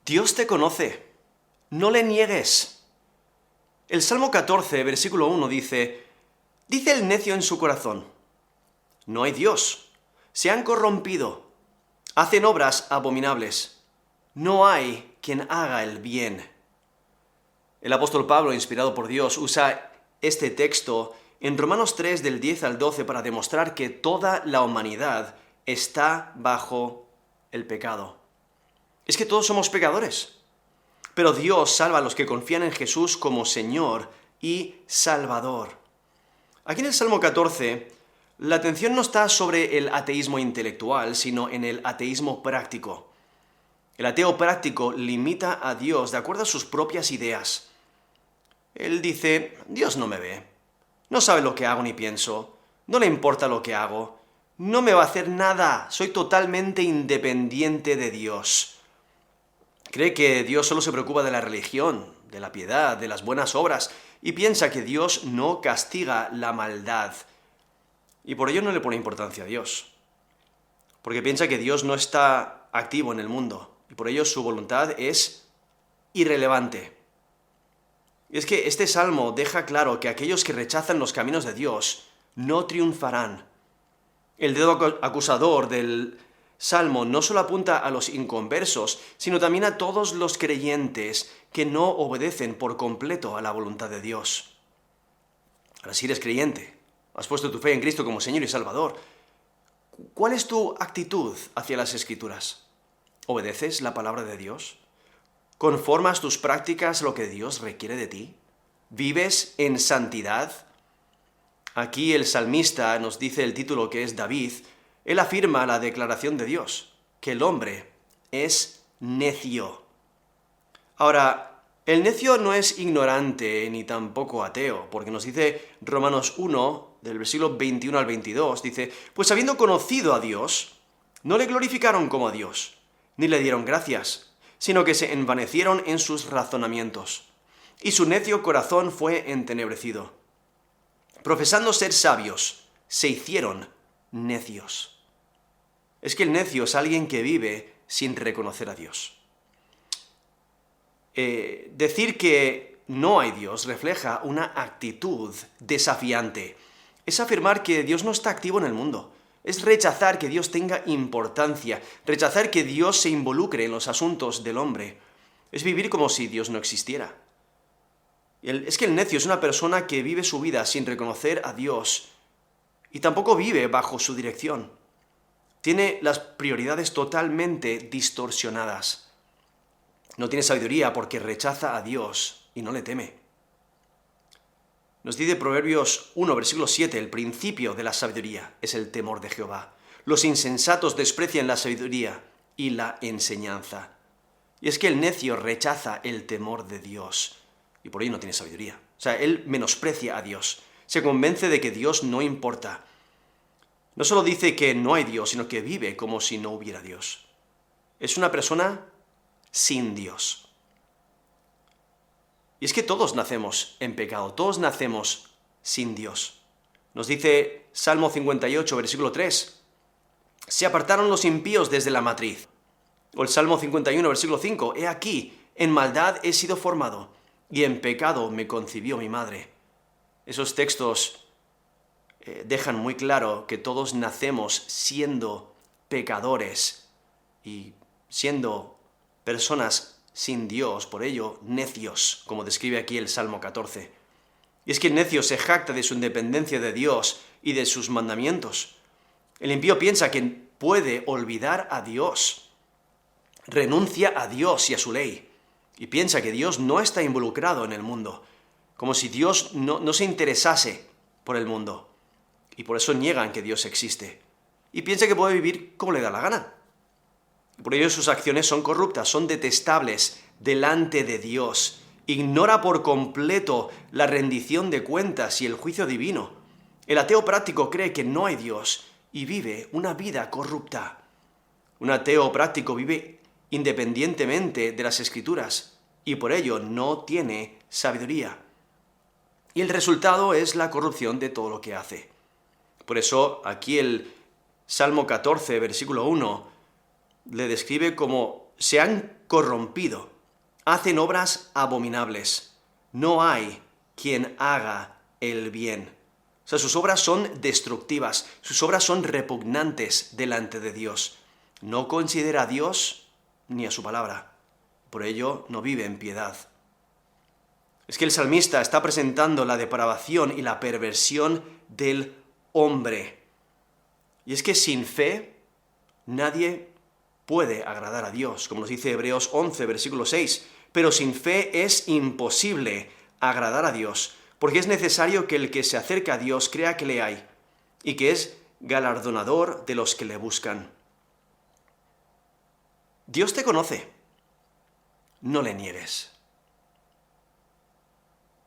Dios te conoce, no le niegues. El Salmo 14, versículo 1 dice el necio en su corazón, no hay Dios, se han corrompido, hacen obras abominables, no hay quien haga el bien. El apóstol Pablo, inspirado por Dios, usa este texto en Romanos 3 del 10 al 12 para demostrar que toda la humanidad está bajo el pecado. Es que todos somos pecadores, pero Dios salva a los que confían en Jesús como Señor y Salvador. Aquí en el Salmo 14, la atención no está sobre el ateísmo intelectual, sino en el ateísmo práctico. El ateo práctico limita a Dios de acuerdo a sus propias ideas. Él dice, Dios no me ve, no sabe lo que hago ni pienso, no le importa lo que hago, no me va a hacer nada, soy totalmente independiente de Dios. Cree que Dios solo se preocupa de la religión, de la piedad, de las buenas obras, y piensa que Dios no castiga la maldad. Y por ello no le pone importancia a Dios. Porque piensa que Dios no está activo en el mundo, y por ello su voluntad es irrelevante. Y es que este salmo deja claro que aquellos que rechazan los caminos de Dios no triunfarán. El dedo acusador del Salmo no solo apunta a los inconversos, sino también a todos los creyentes que no obedecen por completo a la voluntad de Dios. Ahora, si eres creyente, has puesto tu fe en Cristo como Señor y Salvador, ¿cuál es tu actitud hacia las Escrituras? ¿Obedeces la palabra de Dios? ¿Conformas tus prácticas a lo que Dios requiere de ti? ¿Vives en santidad? Aquí el salmista nos dice el título que es David. Él afirma la declaración de Dios, que el hombre es necio. Ahora, el necio no es ignorante ni tampoco ateo, porque nos dice Romanos 1, del versículo 21 al 22, dice, pues habiendo conocido a Dios, no le glorificaron como a Dios, ni le dieron gracias, sino que se envanecieron en sus razonamientos, y su necio corazón fue entenebrecido. Profesando ser sabios, se hicieron necios. Es que el necio es alguien que vive sin reconocer a Dios. Decir que no hay Dios refleja una actitud desafiante. Es afirmar que Dios no está activo en el mundo. Es rechazar que Dios tenga importancia, rechazar que Dios se involucre en los asuntos del hombre. Es vivir como si Dios no existiera. Es que el necio es una persona que vive su vida sin reconocer a Dios y tampoco vive bajo su dirección. Tiene las prioridades totalmente distorsionadas. No tiene sabiduría porque rechaza a Dios y no le teme. Nos dice Proverbios 1, versículo 7, el principio de la sabiduría es el temor de Jehová. Los insensatos desprecian la sabiduría y la enseñanza. Y es que el necio rechaza el temor de Dios y por ello no tiene sabiduría. O sea, él menosprecia a Dios. Se convence de que Dios no importa. No solo dice que no hay Dios, sino que vive como si no hubiera Dios. Es una persona sin Dios. Y es que todos nacemos en pecado, todos nacemos sin Dios. Nos dice Salmo 58, versículo 3, se apartaron los impíos desde la matriz. O el Salmo 51, versículo 5, he aquí, en maldad he sido formado, y en pecado me concibió mi madre. Esos textos dejan muy claro que todos nacemos siendo pecadores y siendo personas sin Dios, por ello necios, como describe aquí el Salmo 14. Y es que el necio se jacta de su independencia de Dios y de sus mandamientos. El impío piensa que puede olvidar a Dios, renuncia a Dios y a su ley, y piensa que Dios no está involucrado en el mundo, como si Dios no se interesase por el mundo. Y por eso niegan que Dios existe. Y piensa que puede vivir como le da la gana. Por ello sus acciones son corruptas, son detestables delante de Dios. Ignora por completo la rendición de cuentas y el juicio divino. El ateo práctico cree que no hay Dios y vive una vida corrupta. Un ateo práctico vive independientemente de las Escrituras y por ello no tiene sabiduría. Y el resultado es la corrupción de todo lo que hace. Por eso aquí el Salmo 14, versículo 1, le describe como se han corrompido, hacen obras abominables. No hay quien haga el bien. O sea, sus obras son destructivas, sus obras son repugnantes delante de Dios. No considera a Dios ni a su palabra. Por ello, no vive en piedad. Es que el salmista está presentando la depravación y la perversión del hombre. Y es que sin fe, nadie puede agradar a Dios, como nos dice Hebreos 11, versículo 6. Pero sin fe es imposible agradar a Dios, porque es necesario que el que se acerca a Dios crea que le hay, y que es galardonador de los que le buscan. Dios te conoce. No le niegues.